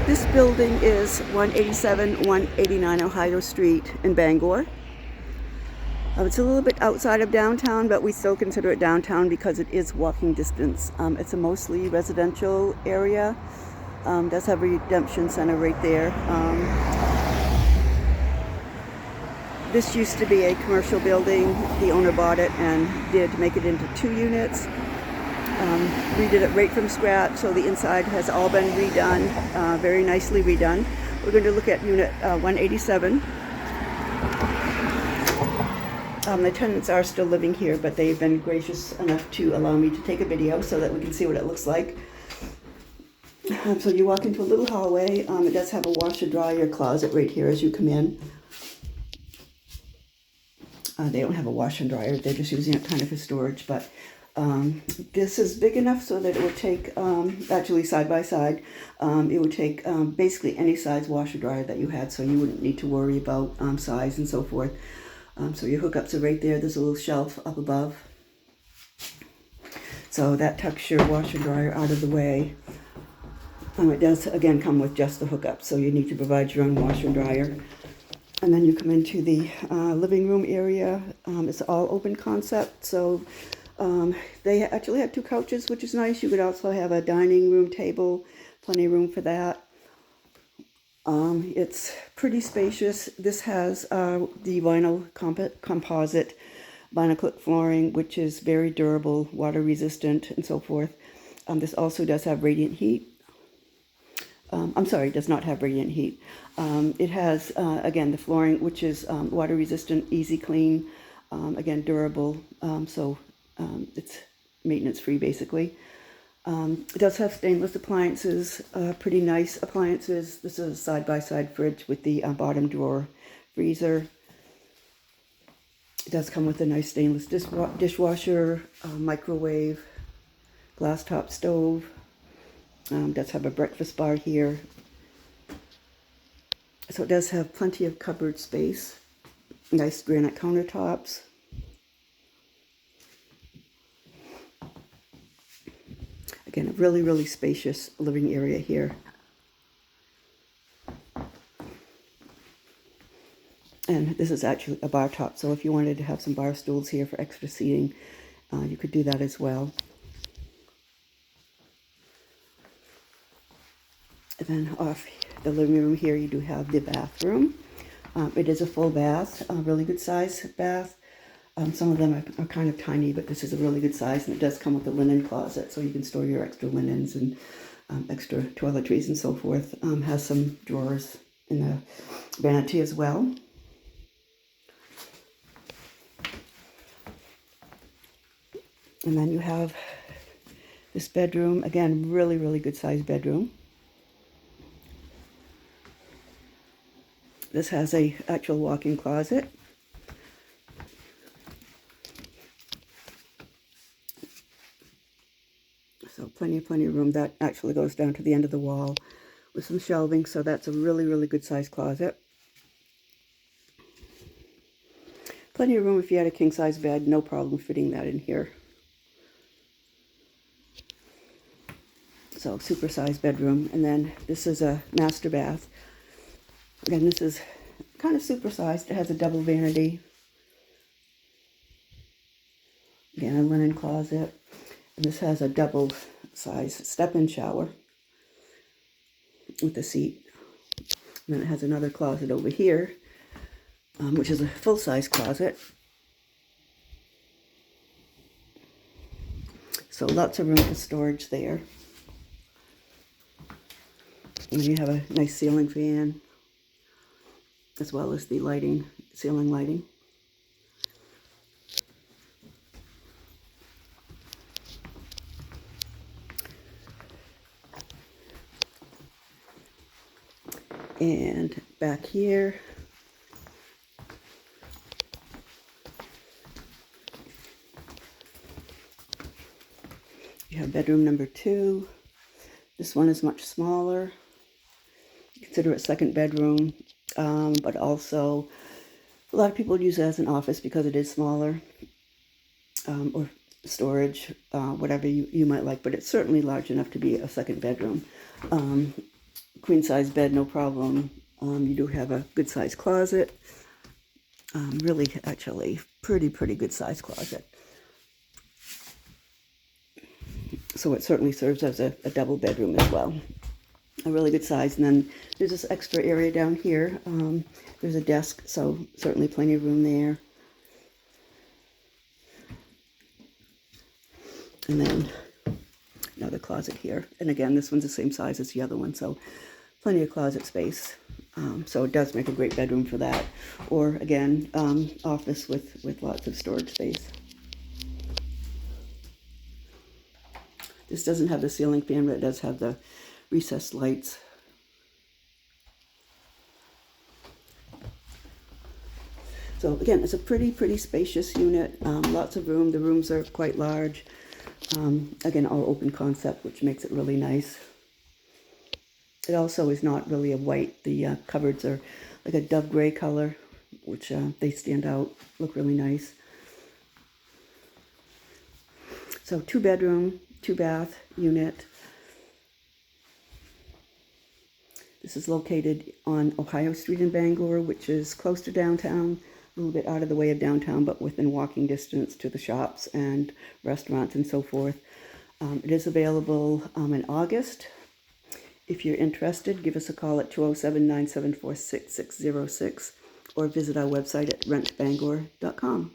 This building is 187 189 Ohio Street in Bangor. It's a little bit outside of downtown, but we still consider it downtown because it is walking distance. It's a mostly residential area. Does have a redemption center right there. This used to be a commercial building. The owner bought it and did make it into 2 units. Redid it right from scratch, so the inside has all been redone, very nicely redone. We're going to look at unit 187. The tenants are still living here, but they've been gracious enough to allow me to take a video so that we can see what it looks like. So you walk into a little hallway. It does have a washer dryer closet right here as you come in. They don't have a washer and dryer, they're just using it kind of for storage, but this is big enough so that it would take, actually side by side, it would take basically any size washer dryer that you had, so you wouldn't need to worry about size and so forth. So your hookups are right there. There's a little shelf up above. So that tucks your washer dryer out of the way. It does, again, come with just the hookup, so you need to provide your own washer and dryer. And then you come into the living room area. It's all open concept, so they actually have 2 couches, which is nice. You could also have a dining room table, plenty of room for that. It's pretty spacious. This has the vinyl composite vinyl clip flooring, which is very durable, water resistant, and so forth. This also does have radiant heat. I'm sorry, it does not have radiant heat. It has, again, the flooring, which is water resistant, easy clean, again, durable, so it's maintenance free basically. It does have stainless appliances, pretty nice appliances. This is a side-by-side fridge with the bottom drawer freezer. It does come with a nice stainless dishwasher, microwave, glass top stove. Does have a breakfast bar here. So it does have plenty of cupboard space. Nice granite countertops. Again, a really, really spacious living area here. And this is actually a bar top, so if you wanted to have some bar stools here for extra seating, you could do that as well. And then off the living room here, you do have the bathroom. It is a full bath, a really good size bath. Some of them are kind of tiny, but this is a really good size, and it does come with a linen closet, so you can store your extra linens and extra toiletries and so forth. Has some drawers in the vanity as well. And then you have this bedroom, again, really, really good size bedroom. This has a actual walk-in closet. So plenty of room. That actually goes down to the end of the wall with some shelving, so that's a really, really good size closet. Plenty of room if you had a king size bed, no problem fitting that in here. So super sized bedroom. And then this is a master bath. Again, this is kind of super sized. It has a double vanity. Again, a linen closet. And this has a double size step-in shower with a seat. And then it has another closet over here, which is a full-size closet. So lots of room for storage there. And you have a nice ceiling fan, as well as the lighting, ceiling lighting. And back here, you have bedroom number 2. This one is much smaller. Consider it second bedroom, but also a lot of people use it as an office because it is smaller, or storage, whatever you might like, but it's certainly large enough to be a second bedroom. queen size bed, no problem. You do have a good size closet. Really, actually, pretty good size closet. So it certainly serves as a double bedroom as well. A really good size. And then there's this extra area down here. There's a desk, so certainly plenty of room there. And then another closet here. And again, this one's the same size as the other one, so plenty of closet space. So it does make a great bedroom for that. Or again, office with lots of storage space. This doesn't have the ceiling fan, but it does have the recessed lights. So again, it's a pretty spacious unit. Lots of room. The rooms are quite large. Again, all open concept, which makes it really nice. It also is not really a white. The cupboards are like a dove gray color, which they stand out, look really nice. So 2-bedroom, 2-bath unit. This is located on Ohio Street in Bangor, which is close to downtown, a little bit out of the way of downtown, but within walking distance to the shops and restaurants and so forth. It is available in August. If you're interested, give us a call at 207-974-6606 or visit our website at rentbangor.com.